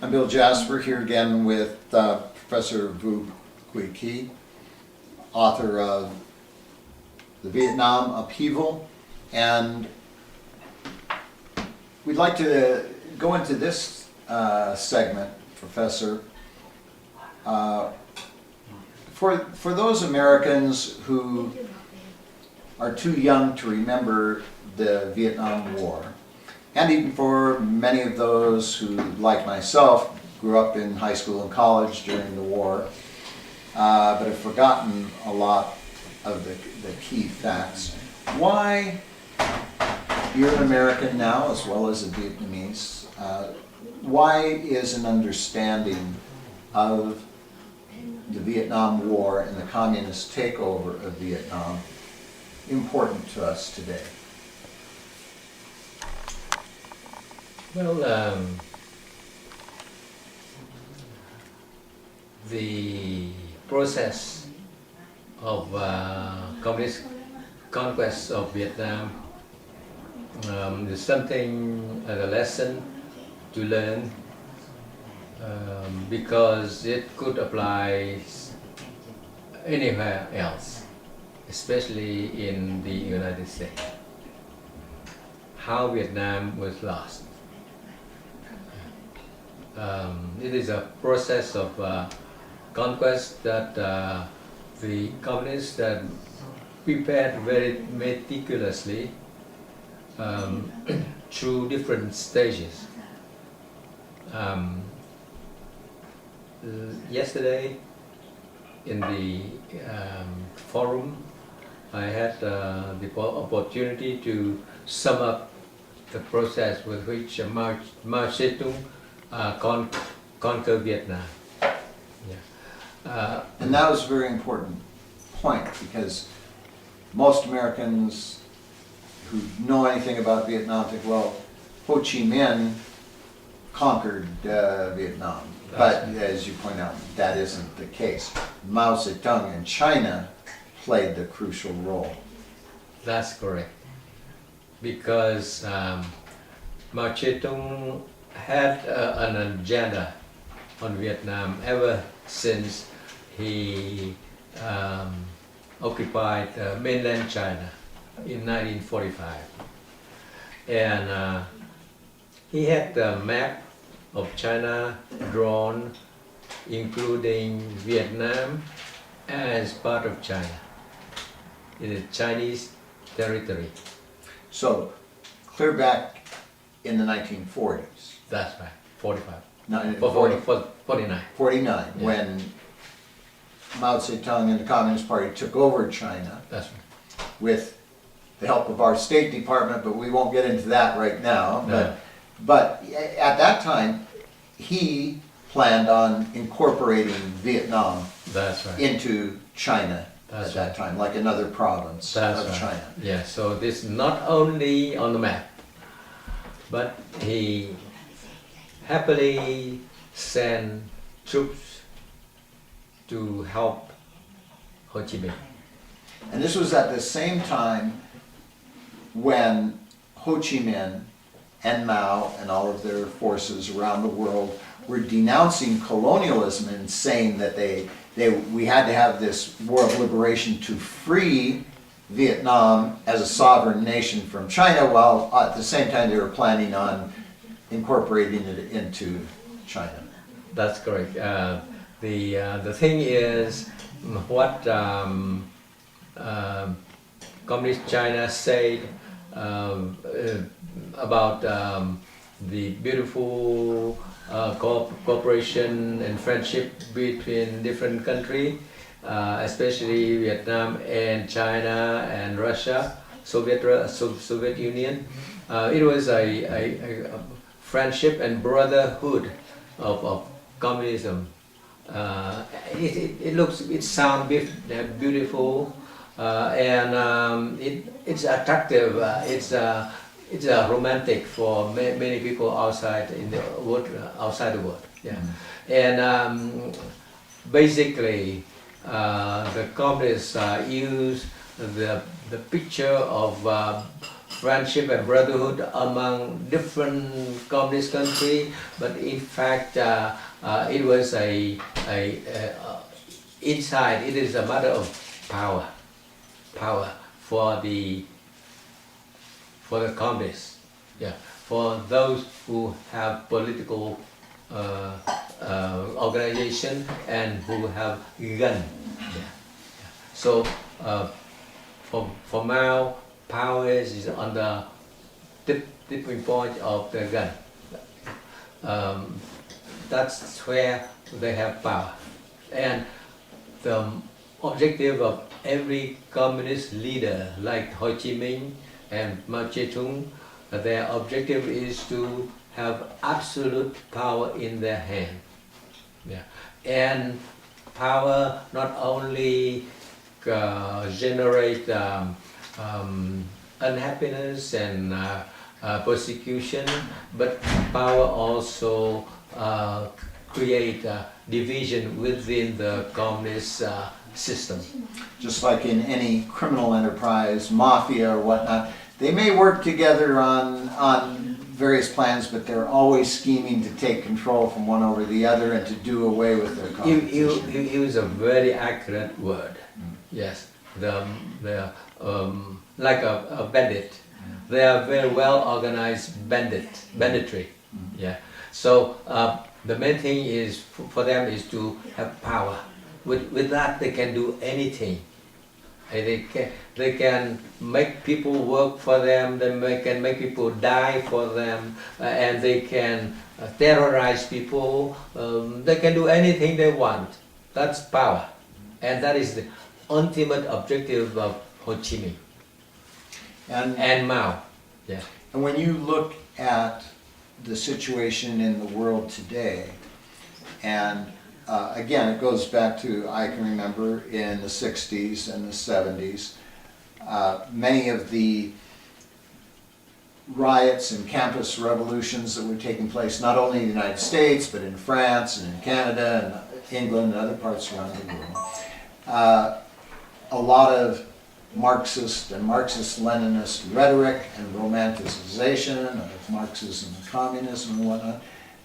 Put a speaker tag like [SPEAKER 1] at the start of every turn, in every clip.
[SPEAKER 1] I'm Bill Jasper here again with Professor Quy Ky, author of the Viet-Nam Upheaval, and we'd like to go into this segment, Professor, for those Americans who are too young to remember the Vietnam War, and even for many of those who, like myself, grew up in high school and college during the war, but have forgotten a lot of the key facts. Why, you're an American now as well as a Vietnamese, why is an understanding of the Vietnam War and the communist takeover of Vietnam important to us today?
[SPEAKER 2] Well, the process of communist conquest of Vietnam is something as a lesson to learn because it could apply anywhere else, especially in the United States. How Vietnam was lost. It is a process of conquest that the communists prepared very meticulously through different stages. Yesterday in the forum, I had the opportunity to sum up the process with which Mao Zedong conquer Vietnam. Yeah.
[SPEAKER 1] And that was a very important point, because most Americans who know anything about Vietnam think, well, Ho Chi Minh conquered Vietnam. But as you point out, that isn't the case. Mao Zedong in China played the crucial role.
[SPEAKER 2] That's correct. Because Mao Zedong had an agenda on Vietnam ever since he occupied mainland China in 1945. And he had the map of China drawn, including Vietnam as part of China. It is Chinese territory.
[SPEAKER 1] So, clear back in the 1940s.
[SPEAKER 2] That's right, 45.
[SPEAKER 1] No,
[SPEAKER 2] 49.
[SPEAKER 1] 49,
[SPEAKER 2] Yeah.
[SPEAKER 1] when Mao Zedong and the Communist Party took over China.
[SPEAKER 2] That's right.
[SPEAKER 1] With the help of our State Department, but we won't get into that right now.
[SPEAKER 2] No.
[SPEAKER 1] But at that time, he planned on incorporating Vietnam
[SPEAKER 2] That's right.
[SPEAKER 1] into China
[SPEAKER 2] That's
[SPEAKER 1] at that
[SPEAKER 2] right.
[SPEAKER 1] time, like another province
[SPEAKER 2] That's
[SPEAKER 1] of
[SPEAKER 2] right.
[SPEAKER 1] China.
[SPEAKER 2] Yeah, so this not only on the map, but he happily sent troops to help Ho Chi Minh.
[SPEAKER 1] And this was at the same time when Ho Chi Minh and Mao and all of their forces around the world were denouncing colonialism and saying that we had to have this war of liberation to free Vietnam as a sovereign nation from China, while at the same time they were planning on incorporating it into China.
[SPEAKER 2] That's correct. The thing is, what Communist China said about the beautiful cooperation and friendship between different countries, especially Vietnam and China and Russia, Soviet Union. It was a friendship and brotherhood of communism. It sounds beautiful, and it's attractive. It's romantic for many people outside in the world, outside the world. Yeah, and basically, the communists use the picture of friendship and brotherhood among different communist countries, but in fact it was inside. It is a matter of power for the communists, for those who have political organization and who have gun. So for Mao, power is on the tipping point of the gun. That's where they have power. And the objective of every communist leader like Ho Chi Minh and Mao Zedong, their objective is to have absolute power in their hand. And power not only generate unhappiness and persecution, but power also create division within the communist system.
[SPEAKER 1] Just like in any criminal enterprise, mafia or whatnot, they may work together on various plans, but they're always scheming to take control from one over the other and to do away with their competition.
[SPEAKER 2] You use a very accurate word. Yes, like a bandit. They are very well organized banditry. So the main thing is for them is to have power. With that they can do anything. They can make people work for them. They can make people die for them, and they can terrorize people. They can do anything they want. That's power, and that is the ultimate objective of Ho Chi Minh and Mao.
[SPEAKER 1] And when you look at the situation in the world today, and again, it goes back to, I can remember in the 60s and the 70s, many of the riots and campus revolutions that were taking place, not only in the United States, but in France and in Canada and England and other parts around the world. A lot of Marxist and Marxist-Leninist rhetoric and romanticization of Marxism and communism and whatnot.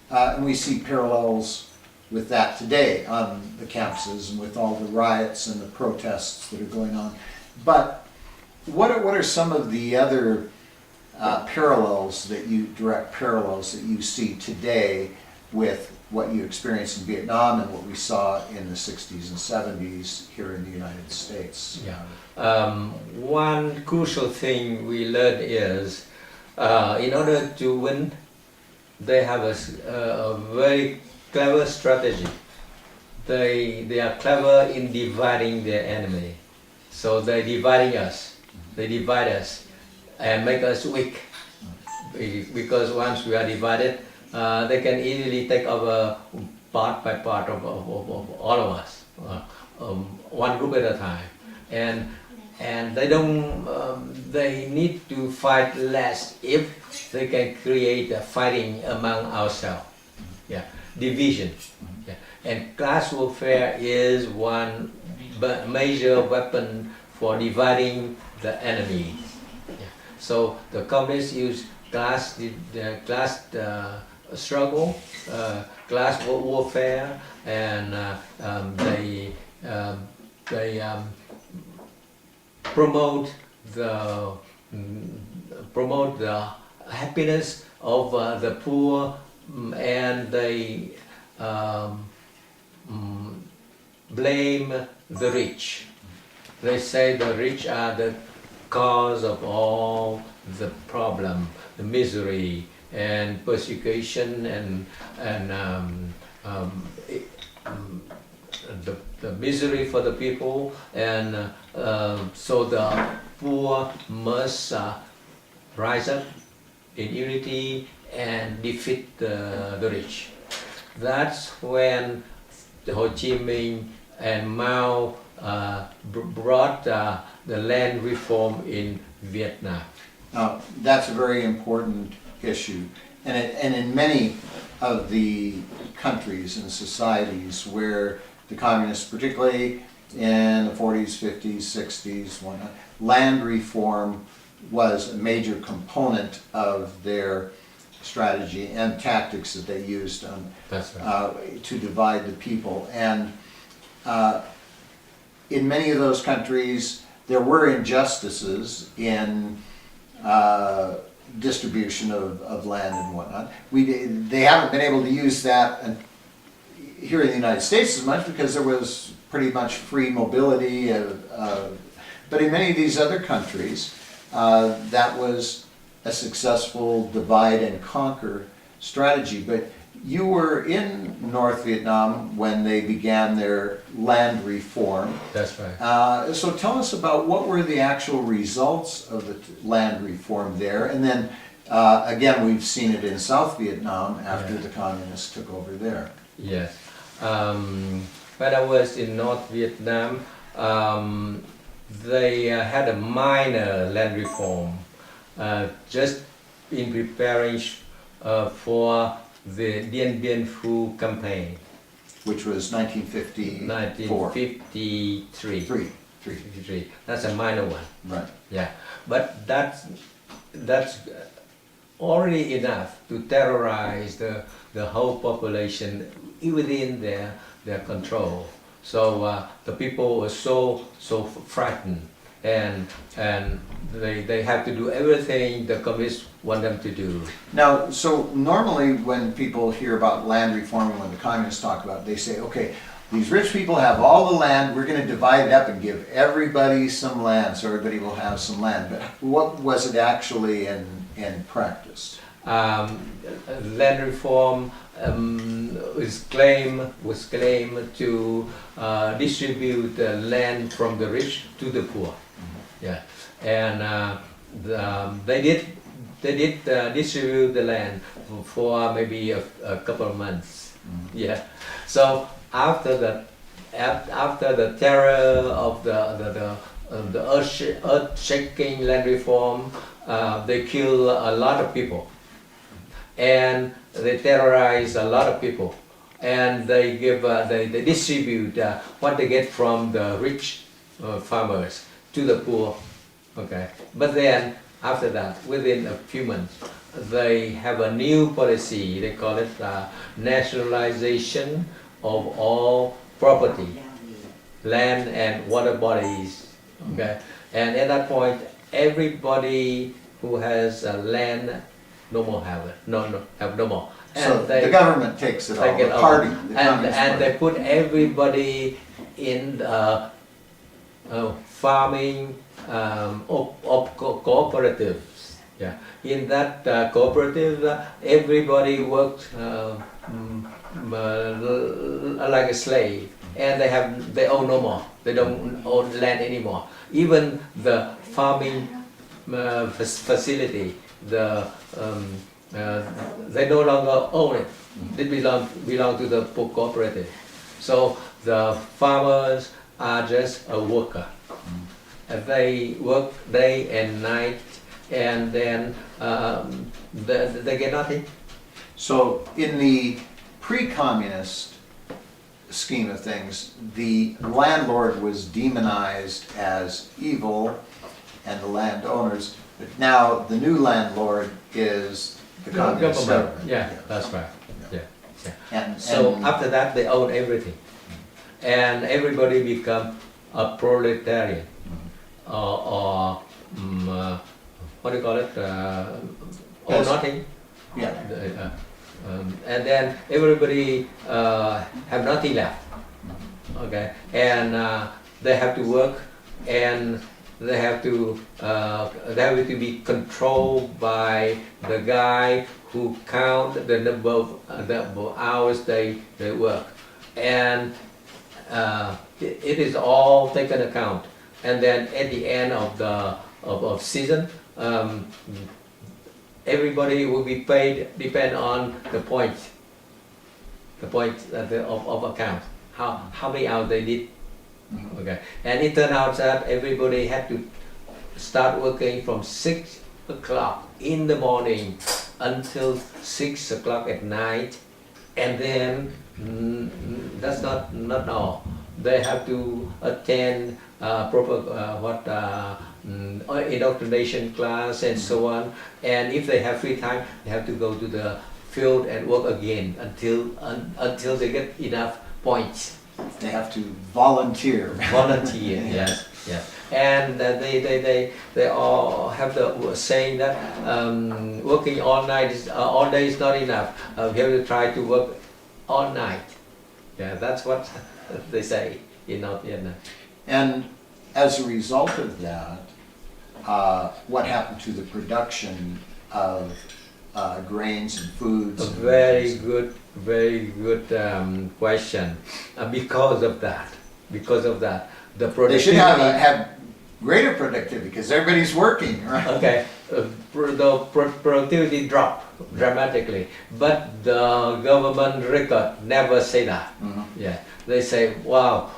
[SPEAKER 1] And we see parallels with that today on the campuses and with all the riots and the protests that are going on. But what are some of the other direct parallels that you see today with what you experienced in Vietnam and what we saw in the 60s and 70s here in the United States?
[SPEAKER 2] One crucial thing we learned is in order to win, they have a very clever strategy. They are clever in dividing their enemy. So they're dividing us. They divide us and make us weak. Because once we are divided, they can easily take over part by part of all of us, one group at a time. And they don't. They need to fight less if they can create a fighting among ourselves. Division. And class warfare is one major weapon for dividing the enemy. So the communists use class struggle, class warfare, and they promote the happiness of the poor, and they blame the rich. They say the rich are the cause of all the problem, the misery and persecution and the misery for the people, and so the poor must rise up in unity and defeat the rich. That's when Ho Chi Minh and Mao brought the land reform in Vietnam.
[SPEAKER 1] Now, that's a very important issue. And in many of the countries and societies where the communists, particularly in the 40s, 50s, 60s, whatnot, land reform was a major component of their strategy and tactics that they used
[SPEAKER 2] That's right.
[SPEAKER 1] to divide the people. And in many of those countries, there were injustices in distribution of land and whatnot. They haven't been able to use that here in the United States as much because there was pretty much free mobility. But in many of these other countries, that was a successful divide and conquer strategy. But you were in North Vietnam when they began their land reform.
[SPEAKER 2] That's right.
[SPEAKER 1] So tell us about what were the actual results of the land reform there, and then again we've seen it in South Vietnam after the communists took over there.
[SPEAKER 2] Yes. When I was in North Vietnam, they had a minor land reform, just in preparing for the Dien Bien Phu campaign.
[SPEAKER 1] Which was 1954.
[SPEAKER 2] 1953. 53. That's a minor one.
[SPEAKER 1] Right.
[SPEAKER 2] Yeah, but that's already enough to terrorize the whole population within their control. So the people were so frightened, and they have to do everything the communists want them to do.
[SPEAKER 1] Now, so normally when people hear about land reform, when the communists talk about it, they say, okay, these rich people have all the land, we're going to divide it up and give everybody some land, so everybody will have some land. But what was it actually in practice?
[SPEAKER 2] Land reform was claimed to distribute the land from the rich to the poor. Yeah, and they did distribute the land for maybe a couple of months. Yeah, so after the terror of the earth-shaking land reform, they kill a lot of people, and they terrorize a lot of people, and they distribute what they get from the rich farmers to the poor. Okay, but then after that, within a few months, they have a new policy. They call it nationalization of all property, land and water bodies. Okay, and at that point, everybody who has land no more have it. No more. And
[SPEAKER 1] So the government takes it all, the party, the Communist
[SPEAKER 2] and
[SPEAKER 1] Party.
[SPEAKER 2] they put everybody in farming cooperatives. Yeah, in that cooperative, everybody worked like a slave, and they own no more. They don't own land anymore. Even the farming facility, they no longer own it. It belong to the cooperative. So the farmers are just a worker. They work day and night, and then they get nothing.
[SPEAKER 1] So in the pre-communist scheme of things, the landlord was demonized as evil and the landowners, but now the new landlord is the communist government.
[SPEAKER 2] Yeah, that's right. Yeah.
[SPEAKER 1] And
[SPEAKER 2] So after that, they own everything, and everybody become a proletarian, or what do you call it? Or nothing.
[SPEAKER 1] yeah.
[SPEAKER 2] And then everybody have nothing left. Okay, and they have to work, and they have to be controlled by the guy who count the number of hours they work, and it is all taken account. And then at the end of the season, everybody will be paid depend on the point of account, how many hours they did. Okay, and it turned out that everybody had to start working from 6 o'clock in the morning until 6 o'clock at night, and then that's not all. they have to attend proper indoctrination class and so on. And if they have free time, they have to go to the field and work again until they get enough points.
[SPEAKER 1] They have to volunteer.
[SPEAKER 2] Volunteer, yes, yes. And they all have the saying that working all night all day is not enough. We have to try to work all night. Yeah, that's what they say in North Vietnam.
[SPEAKER 1] And as a result of that, what happened to the production of grains and foods?
[SPEAKER 2] A very good question. Because of that, the
[SPEAKER 1] They
[SPEAKER 2] productivity.
[SPEAKER 1] should have greater productivity because everybody's working, right?
[SPEAKER 2] Okay, the productivity dropped dramatically, but the government record never say that. Yeah, they say, wow,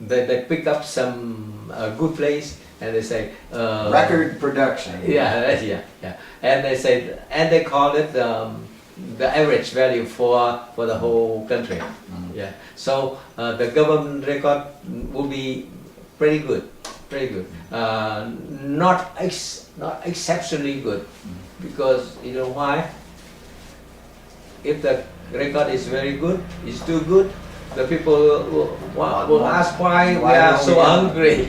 [SPEAKER 2] they pick up some good place and they say
[SPEAKER 1] Record production.
[SPEAKER 2] yeah, and they say, and they call it the average value for the whole country. Yeah, so the government record will be pretty good. Not exceptionally good, because you know why? If the record is very good, is too good, the people will ask why we are so hungry.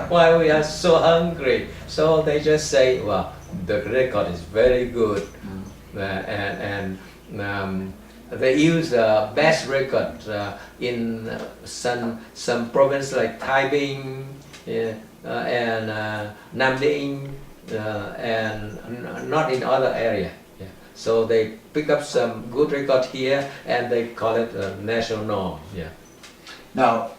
[SPEAKER 2] Why we are so hungry? So they just say, well, the record is very good, and they use the best record in some province like Taiping. And Nam Dinh, and not in other area. Yeah. So they pick up some good record here and they call it a national norm. Yeah.
[SPEAKER 1] Now,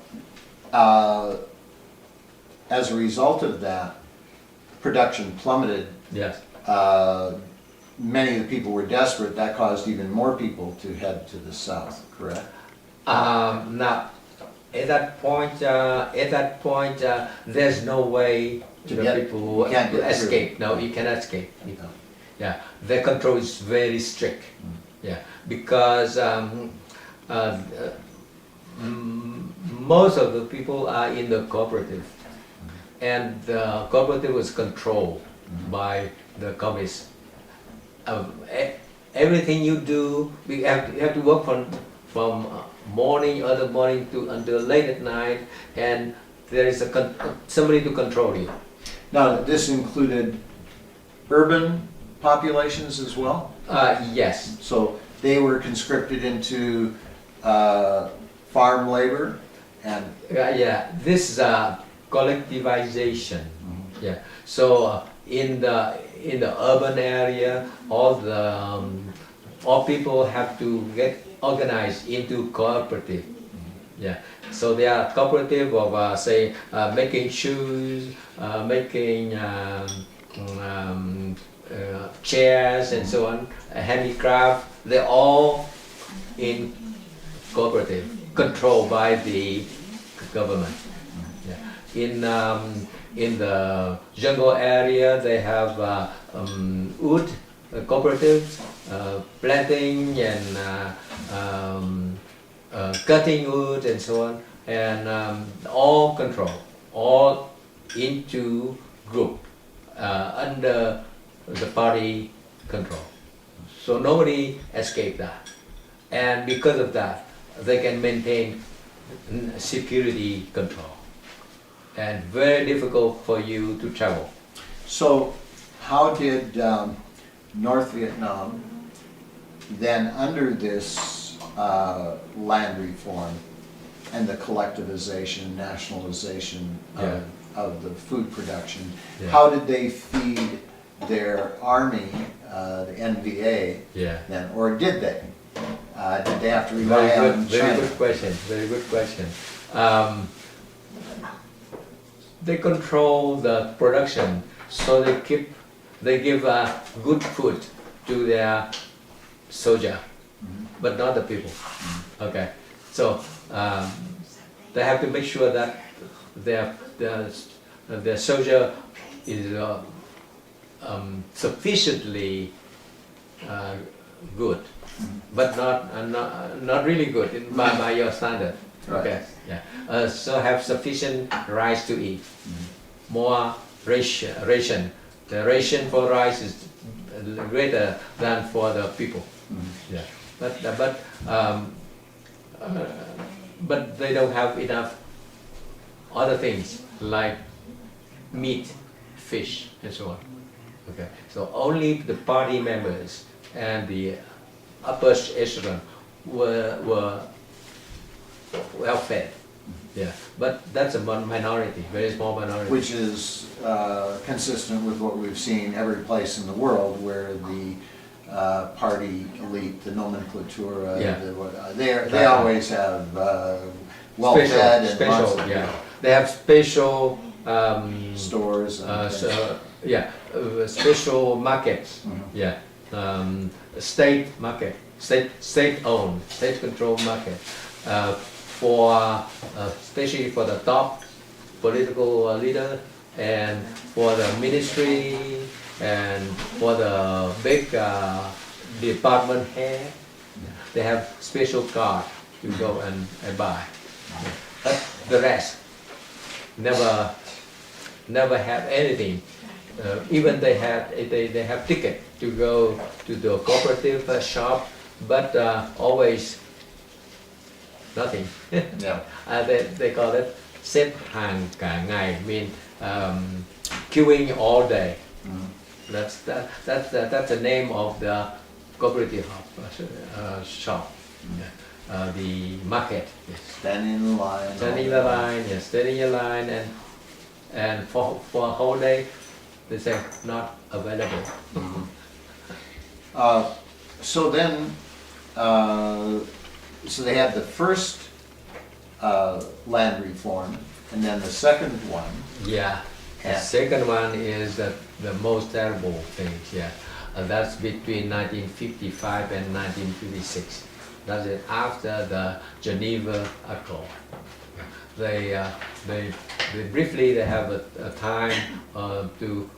[SPEAKER 1] as a result of that, production plummeted.
[SPEAKER 2] Yes.
[SPEAKER 1] Many of the people were desperate. That caused even more people to head to the south, correct?
[SPEAKER 2] Now, at that point, there's no way people to escape. No, you cannot escape. Yeah, the control is very strict. Yeah, because most of the people are in the cooperative, and the cooperative was controlled by the communists. Everything you do, you have to work from early morning to until late at night, and there is somebody to control you.
[SPEAKER 1] Now, this included urban populations as well?
[SPEAKER 2] Yes.
[SPEAKER 1] So they were conscripted into farm labor and...
[SPEAKER 2] Yeah, this is collectivization. Yeah. So in the urban area, all people have to get organized into cooperative. Yeah. So they are cooperative of say making shoes, making chairs and so on, handicraft. They're all in cooperative, controlled by the government. Yeah. In the jungle area, they have wood cooperatives, planting and cutting wood and so on, and all control, all into group under the party control. So nobody escaped that, and because of that, they can maintain security control, and very difficult for you to travel.
[SPEAKER 1] So how did North Vietnam then, under this land reform and the collectivization, nationalization of the food production, how did they feed their army, the NVA, then, or did they? Did they have to rely on China?
[SPEAKER 2] Very good question. Very good question. They control the production, so they give good food to their soldier, but not the people. Okay, so they have to make sure that their soldier is sufficiently good, but not really good by your standard.
[SPEAKER 1] Right.
[SPEAKER 2] Okay, yeah. So have sufficient rice to eat. More ration. The ration for rice is greater than for the people. Yeah. But they don't have enough other things like meat, fish, and so on. Okay. So only the party members and the upper echelon were well fed. Yeah, but that's a minority, very small minority.
[SPEAKER 1] Which is consistent with what we've seen every place in the world where the party elite, the nomenclatura,
[SPEAKER 2] Yeah.
[SPEAKER 1] they always have well-fed and
[SPEAKER 2] special,
[SPEAKER 1] lots of
[SPEAKER 2] yeah. They have special
[SPEAKER 1] stores. And
[SPEAKER 2] special markets. Yeah, state market, state-owned, state-controlled market. Especially for the top political leader and for the ministry and for the big department head, they have special card to go and buy. But the rest never have anything. Even they have ticket to go to the cooperative shop, but always nothing.
[SPEAKER 1] Yeah.
[SPEAKER 2] They call it xếp hàng cả ngày, mean queuing all day. That's the name of the cooperative shop, the market. Yes.
[SPEAKER 1] Standing in line.
[SPEAKER 2] Standing in the line, yes, standing in line, and for a whole day, they say not available.
[SPEAKER 1] So then, so they had the first land reform, and then the second one.
[SPEAKER 2] Yeah. The
[SPEAKER 1] Yeah.
[SPEAKER 2] second one is the most terrible thing. Yeah, that's between 1955 and 1956. That's it, after the Geneva Accord. They briefly they have a time to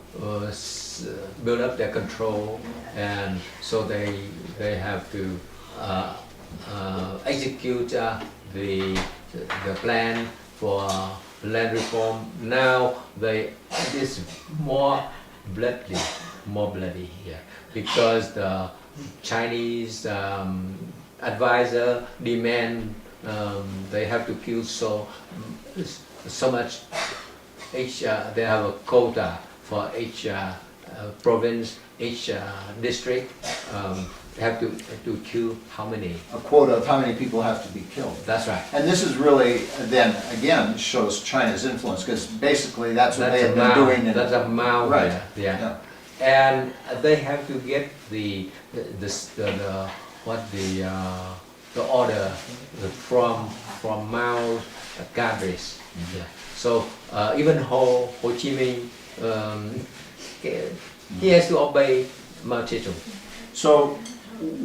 [SPEAKER 2] build up their control, and so they have to execute the plan for land reform. Now it is more bloody, yeah, because the Chinese advisor demand they have to kill so much. They have a quota for each province, each district. They have to kill how many?
[SPEAKER 1] A quota of how many people have to be killed.
[SPEAKER 2] That's right.
[SPEAKER 1] And this is really, then, again, shows China's influence, because basically that's what they have been doing.
[SPEAKER 2] That's a Mao.
[SPEAKER 1] Right.
[SPEAKER 2] Yeah. And they have to get the order from Mao's cadres. Yeah. So even Ho Chi Minh, he has to obey Mao Zedong.
[SPEAKER 1] So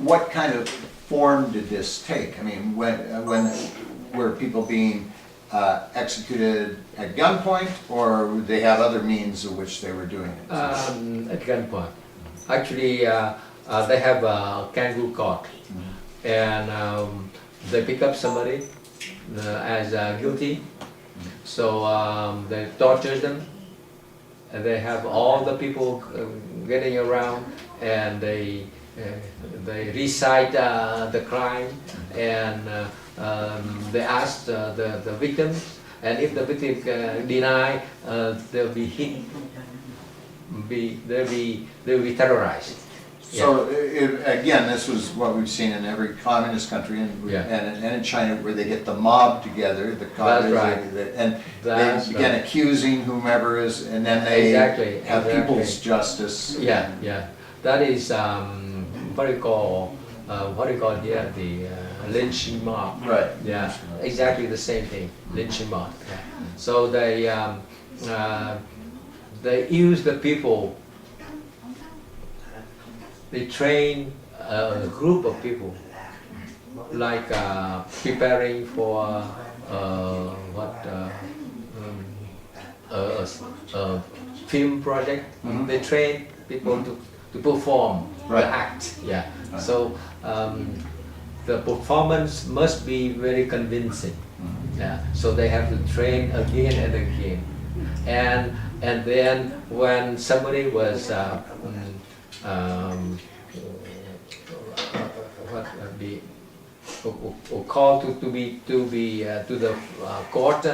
[SPEAKER 1] what kind of form did this take? I mean, when were people being executed at gunpoint, or they had other means of which they were doing it?
[SPEAKER 2] At gunpoint. Actually, they have a kangaroo court, and they pick up somebody as guilty. So they torture them, and they have all the people getting around, and they recite the crime, and they ask the victims, and if the victim deny, they'll be hit, they'll be terrorized.
[SPEAKER 1] So again, this was what we've seen in every communist country and in China, where they get the mob together, the cadres, and they begin accusing whomever is, and then they have people's justice.
[SPEAKER 2] Yeah. That is what do you call here, the lynching mob.
[SPEAKER 1] Right.
[SPEAKER 2] Yeah, exactly the same thing, lynching mob. Yeah. So they use the people. They train a group of people, like preparing for a film project. They train people to perform the act. Yeah. So the performance must be very convincing. Yeah. So they have to train again and again, and then when somebody was what be or called to the court,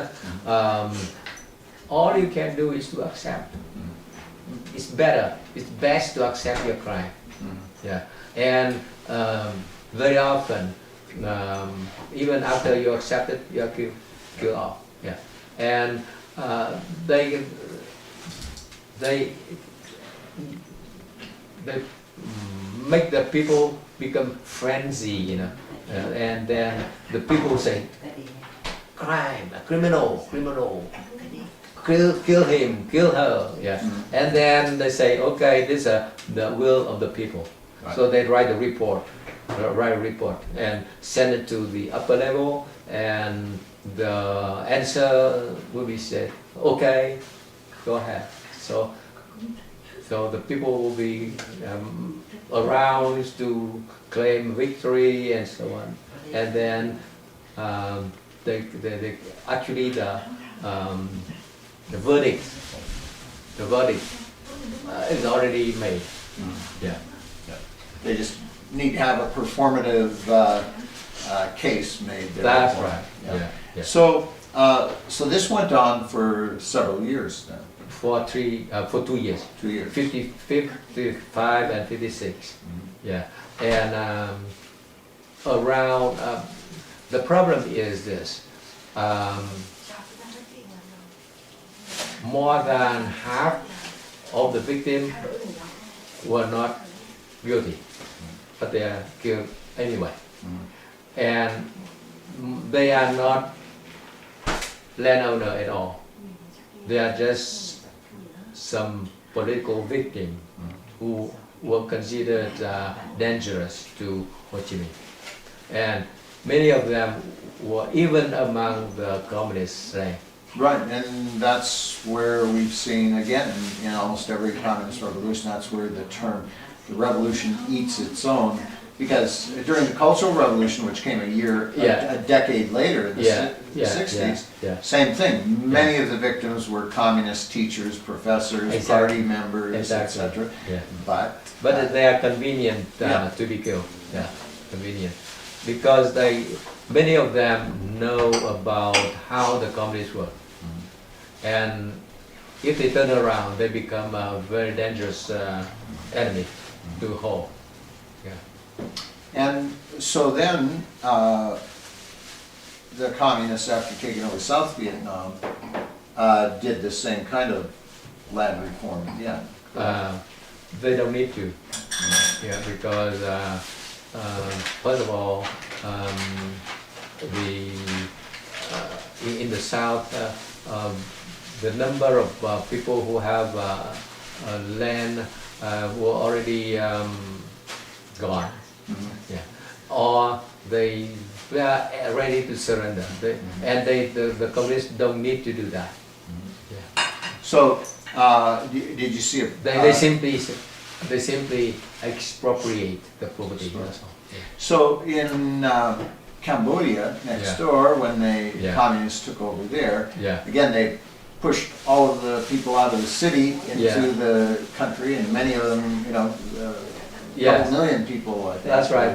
[SPEAKER 2] all you can do is to accept. It's better. It's best to accept your crime. Yeah, and very often, even after you accept it, you are killed off. Yeah, and they make the people become frenzy, you know, and then the people say, crime, criminal, kill him, kill her, yeah. And then they say, okay, this is the will of the people. Right. So they write a report and send it to the upper level, and the answer will be said, okay, go ahead. So the people will be aroused to claim victory and so on, and then they actually the verdict is already made. Yeah.
[SPEAKER 1] They just need to have a performative case made.
[SPEAKER 2] That's right. Yeah. Yeah.
[SPEAKER 1] So this went on for several years then.
[SPEAKER 2] For 2 years.
[SPEAKER 1] 2 years.
[SPEAKER 2] 55 and 56. Yeah. And around the problem is this. More than half of the victims were not guilty, but they are killed anyway. And they are not landowner at all. They are just some political victim who were considered dangerous to Ho Chi Minh. And many of them were even among the communist rank.
[SPEAKER 1] Right, and that's where we've seen, again, in almost every communist revolution, that's where the term, the revolution eats its own. Because during the Cultural Revolution, which came a decade later, in the 60s, same thing. Many of the victims were communist teachers, professors, party members, etc.
[SPEAKER 2] Yeah.
[SPEAKER 1] But
[SPEAKER 2] they are convenient to be killed. Yeah, convenient. Because many of them know about how the communists work. And if they turn around, they become a very dangerous enemy to the whole. Yeah.
[SPEAKER 1] And so then, the communists, after taking over South Vietnam, did the same kind of land reform again.
[SPEAKER 2] They don't need to, yeah, because first of all, in the South, the number of people who have land were already gone. Yeah, or they are ready to surrender, and the communists don't need to do that. Yeah.
[SPEAKER 1] So, did you see it?
[SPEAKER 2] They simply expropriate the property. That's all. Yeah.
[SPEAKER 1] So in Cambodia, next door, when the communists took over there, again they pushed all of the people out of the city into the country, and many of them, couple million people, I think.
[SPEAKER 2] That's right.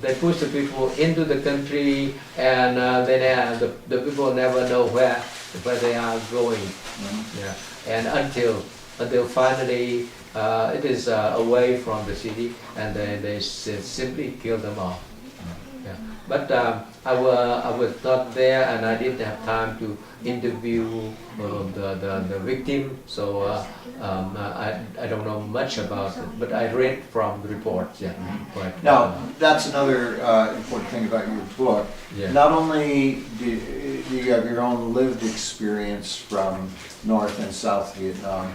[SPEAKER 2] They push the people into the country, and then the people never know where they are going. Yeah. And until finally it is away from the city, and they simply kill them off. Yeah. But I was not there, and I didn't have time to interview the victim, so I don't know much about it, but I read from the reports. Yeah. Right.
[SPEAKER 1] Now, that's another important thing about your book. Yeah. Not only do you have your own lived experience from North and South Vietnam,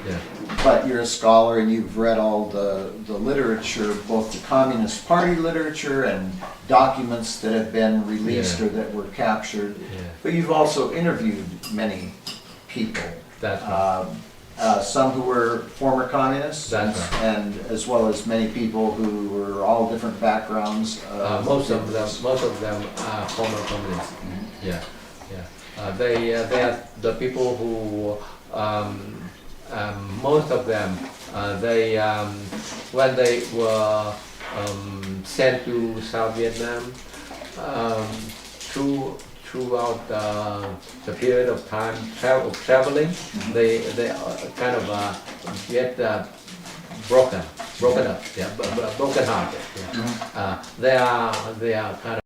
[SPEAKER 1] but you're a scholar and you've read all the literature, both the Communist Party literature and documents that have been released or that were captured. But you've also interviewed many people.
[SPEAKER 2] That's right.
[SPEAKER 1] Some who were former communists, and as well as many people who were all different backgrounds.
[SPEAKER 2] Most of them are former communists. Yeah, yeah. They are the people who most of them they when they were sent to South Vietnam throughout the period of time traveling, they kind of get broken up, yeah, broken hearted. Yeah. They are kind of